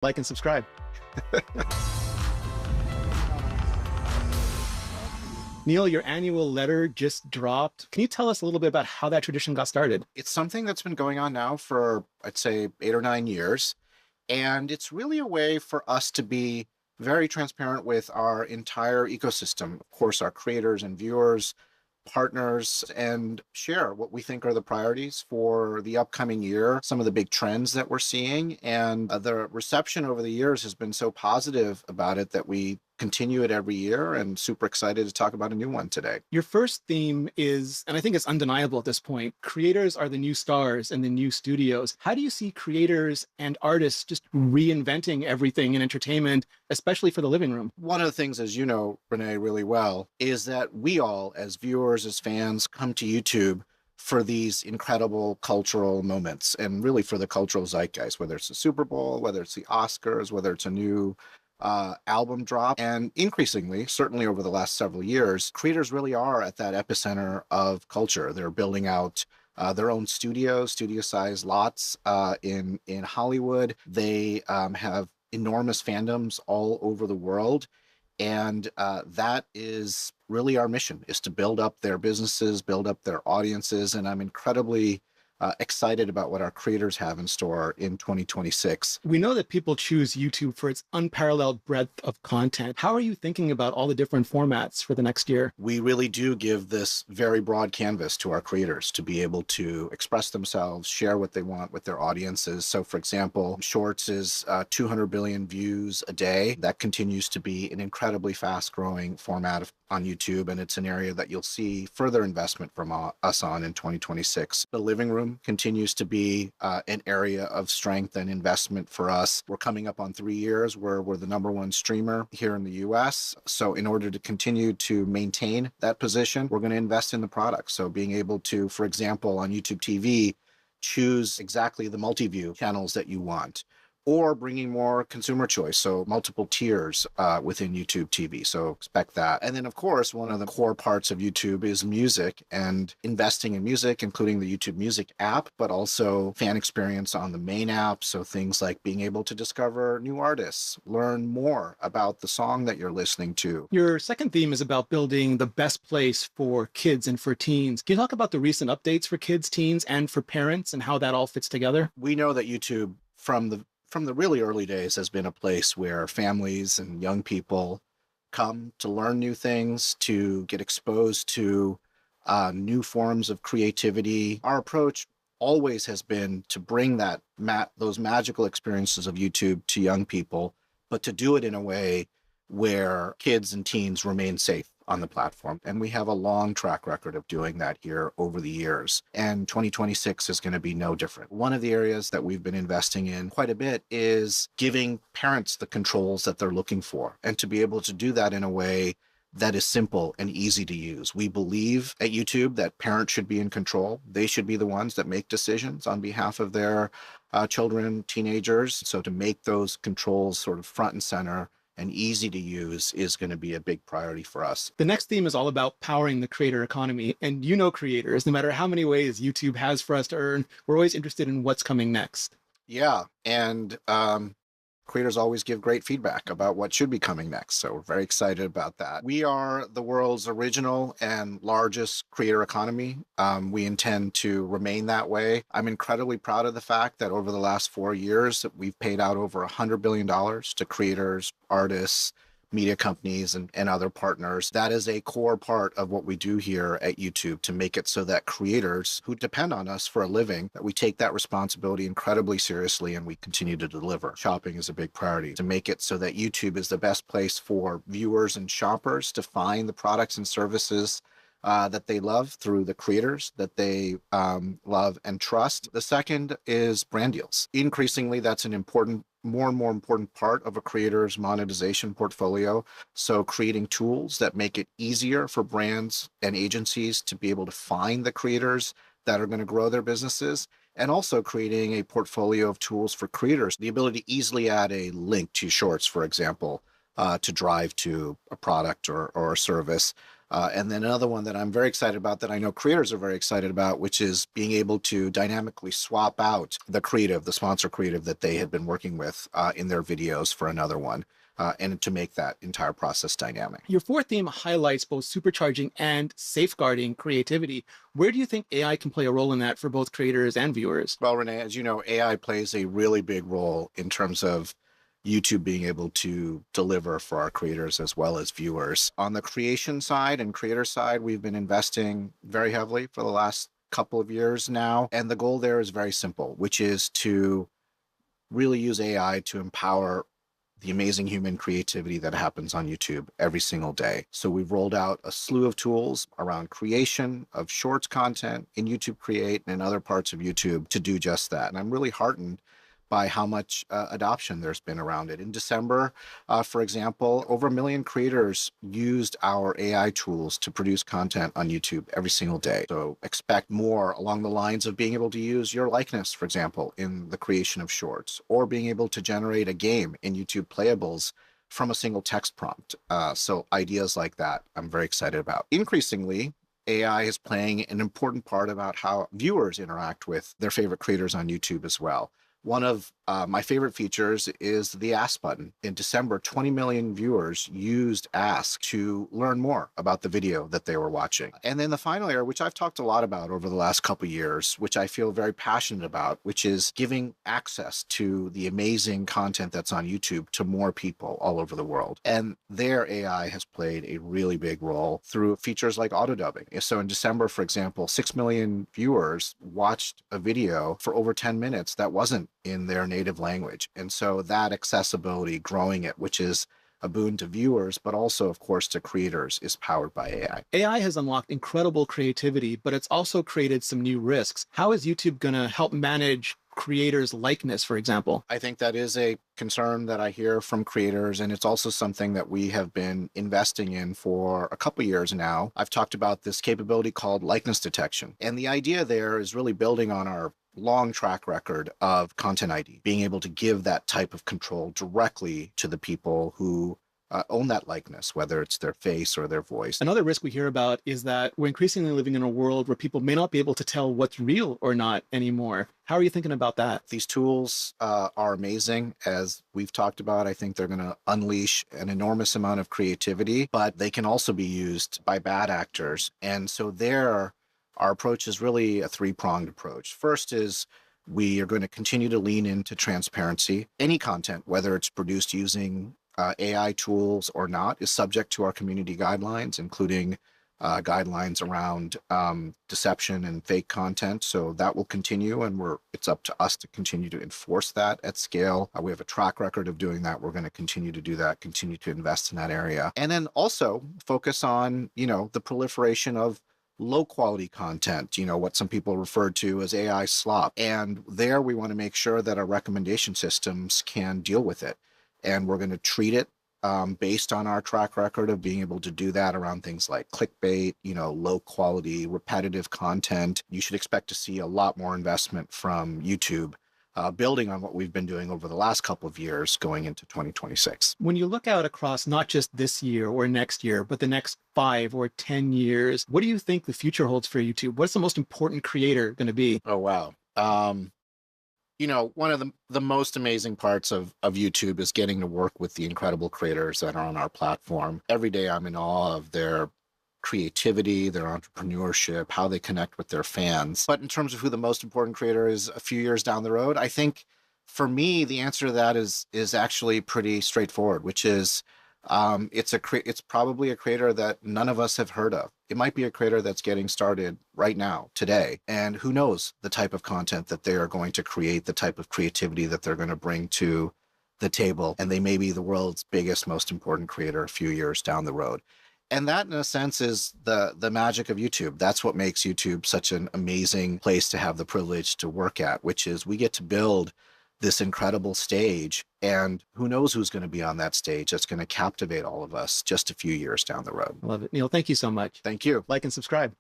like and subscribe. Neil, your annual letter just dropped. Can you tell us a little bit about how that tradition got started? It's something that's been going on now for, I'd say, 8 or 9 years. And it's really a way for us to be very transparent with our entire ecosystem. Of course, our creators and viewers, partners, and share what we think are the priorities for the upcoming year, some of the big trends that we're seeing. And the reception over the years has been so positive about it that we continue it every year, and super excited to talk about a new one today. Your first theme is, and I think it's undeniable at this point, creators are the new stars and the new studios. How do you see creators and artists just reinventing everything in entertainment, especially for the living room? One of the things, as you know, Renee, really well, is that we all, as viewers, as fans, come to YouTube for these incredible cultural moments and really for the cultural zeitgeist, whether it's the Super Bowl, whether it's the Oscars, whether it's a new album drop. And increasingly, certainly over the last several years, creators really are at that epicenter of culture. They're building out their own studios, studio-sized lots in Hollywood. They have enormous fandoms all over the world. And that is really our mission, is to build up their businesses, build up their audiences. And I'm incredibly excited about what our creators have in store in 2026. We know that people choose YouTube for its unparalleled breadth of content. How are you thinking about all the different formats for the next year? We really do give this very broad canvas to our creators to be able to express themselves, share what they want with their audiences. So for example, Shorts is 200 billion views a day. That continues to be an incredibly fast growing format on YouTube, and it's an area that you'll see further investment from us on in 2026. The living room continues to be an area of strength and investment for us. We're coming up on 3 years where we're the #1 streamer here in the US. So in order to continue to maintain that position, we're going to invest in the product. So being able to, for example, on YouTube TV, choose exactly the multi-view channels that you want, or bringing more consumer choice, so multiple tiers within YouTube TV. So expect that. And then, of course, one of the core parts of YouTube is music, and investing in music, including the YouTube Music app, but also fan experience on the main app. So things like being able to discover new artists, learn more about the song that you're listening to. Your second theme is about building the best place for kids and for teens. Can you talk about the recent updates for kids, teens, and for parents and how that all fits together? We know that YouTube, from the really early days, has been a place where families and young people come to learn new things, to get exposed to new forms of creativity. Our approach always has been to bring those magical experiences of YouTube to young people, but to do it in a way where kids and teens remain safe on the platform. And we have a long track record of doing that here over the years. And 2026 is going to be no different. One of the areas that we've been investing in quite a bit is giving parents the controls that they're looking for, and to be able to do that in a way that is simple and easy to use. We believe at YouTube that parents should be in control. They should be the ones that make decisions on behalf of their children, teenagers. So to make those controls sort of front and center and easy to use is going to be a big priority for us. The next theme is all about powering the creator economy. And you know creators, no matter how many ways YouTube has for us to earn, we're always interested in what's coming next. Yeah, and creators always give great feedback about what should be coming next. So we're very excited about that. We are the world's original and largest creator economy. We intend to remain that way. I'm incredibly proud of the fact that over the last 4 years that we've paid out over $100 billion to creators, artists, media companies, and other partners. That is a core part of what we do here at YouTube, to make it so that creators who depend on us for a living, that we take that responsibility incredibly seriously and we continue to deliver. Shopping is a big priority, to make it so that YouTube is the best place for viewers and shoppers to find the products and services that they love through the creators that they love and trust. The second is brand deals. Increasingly, that's an more and more important part of a creator's monetization portfolio. So creating tools that make it easier for brands and agencies to be able to find the creators that are going to grow their businesses, and also creating a portfolio of tools for creators, the ability to easily add a link to Shorts, for example, to drive to a product or a service. And then another one that I'm very excited about that I know creators are very excited about, which is being able to dynamically swap out the creative, the sponsor creative that they had been working with in their videos for another one. And to make that entire process dynamic. Your fourth theme highlights both supercharging and safeguarding creativity. Where do you think AI can play a role in that for both creators and viewers? Well, Renee, as you know, AI plays a really big role in terms of YouTube being able to deliver for our creators as well as viewers. On the creation side and creator side, we've been investing very heavily for the last couple of years now. And the goal there is very simple, which is to really use AI to empower the amazing human creativity that happens on YouTube every single day. So we've rolled out a slew of tools around creation of shorts content in YouTube Create and in other parts of YouTube to do just that. And I'm really heartened by how much adoption there's been around it. In December, for example, over 1 million creators used our AI tools to produce content on YouTube every single day. So expect more along the lines of being able to use your likeness, for example, in the creation of shorts, or being able to generate a game in YouTube Playables from a single text prompt. So ideas like that, I'm very excited about. Increasingly, AI is playing an important part about how viewers interact with their favorite creators on YouTube as well. One of my favorite features is the Ask button. In December, 20 million viewers used Ask to learn more about the video that they were watching. And then the final area, which I've talked a lot about over the last couple of years, which I feel very passionate about, which is giving access to the amazing content that's on YouTube to more people all over the world. And there, AI has played a really big role through features like auto dubbing. So in December, for example, 6 million viewers watched a video for over 10 minutes that wasn't in their native language. And so that accessibility, growing it, which is a boon to viewers, but also, of course, to creators, is powered by AI. AI has unlocked incredible creativity, but it's also created some new risks. How is YouTube going to help manage creators' likeness, for example? I think that is a concern that I hear from creators, and it's also something that we have been investing in for a couple years now. I've talked about this capability called likeness detection. And the idea there is really building on our long track record of Content ID, being able to give that type of control directly to the people who own that likeness, whether it's their face or their voice. Another risk we hear about is that we're increasingly living in a world where people may not be able to tell what's real or not anymore. How are you thinking about that? These tools are amazing. As we've talked about, I think they're going to unleash an enormous amount of creativity, but they can also be used by bad actors. And so our approach is really a three-pronged approach. First is we are going to continue to lean into transparency. Any content, whether it's produced using AI tools or not, is subject to our community guidelines, including guidelines around deception and fake content. So that will continue, and it's up to us to continue to enforce that at scale. We have a track record of doing that. We're going to continue to do that, continue to invest in that area. And then also focus on, the proliferation of low quality content, what some people refer to as AI slop. And there we want to make sure that our recommendation systems can deal with it. And we're going to treat it based on our track record of being able to do that around things like clickbait, low quality, repetitive content. You should expect to see a lot more investment from YouTube, building on what we've been doing over the last couple of years going into 2026. When you look out across not just this year or next year, but the next 5 or 10 years, what do you think the future holds for YouTube? What's the most important creator going to be? Oh, wow. One of the most amazing parts of YouTube is getting to work with the incredible creators that are on our platform. Every day I'm in awe of their creativity, their entrepreneurship, how they connect with their fans. But in terms of who the most important creator is a few years down the road, I think for me, the answer to that is actually pretty straightforward, which is it's probably a creator that none of us have heard of. It might be a creator that's getting started right now, today. And who knows the type of content that they are going to create, the type of creativity that they're going to bring to the table. And they may be the world's biggest, most important creator a few years down the road. And that, in a sense, is the magic of YouTube. That's what makes YouTube such an amazing place to have the privilege to work at, which is we get to build this incredible stage, and who knows who's going to be on that stage that's going to captivate all of us just a few years down the road. I love it. Neil, thank you so much. Thank you. Like and subscribe.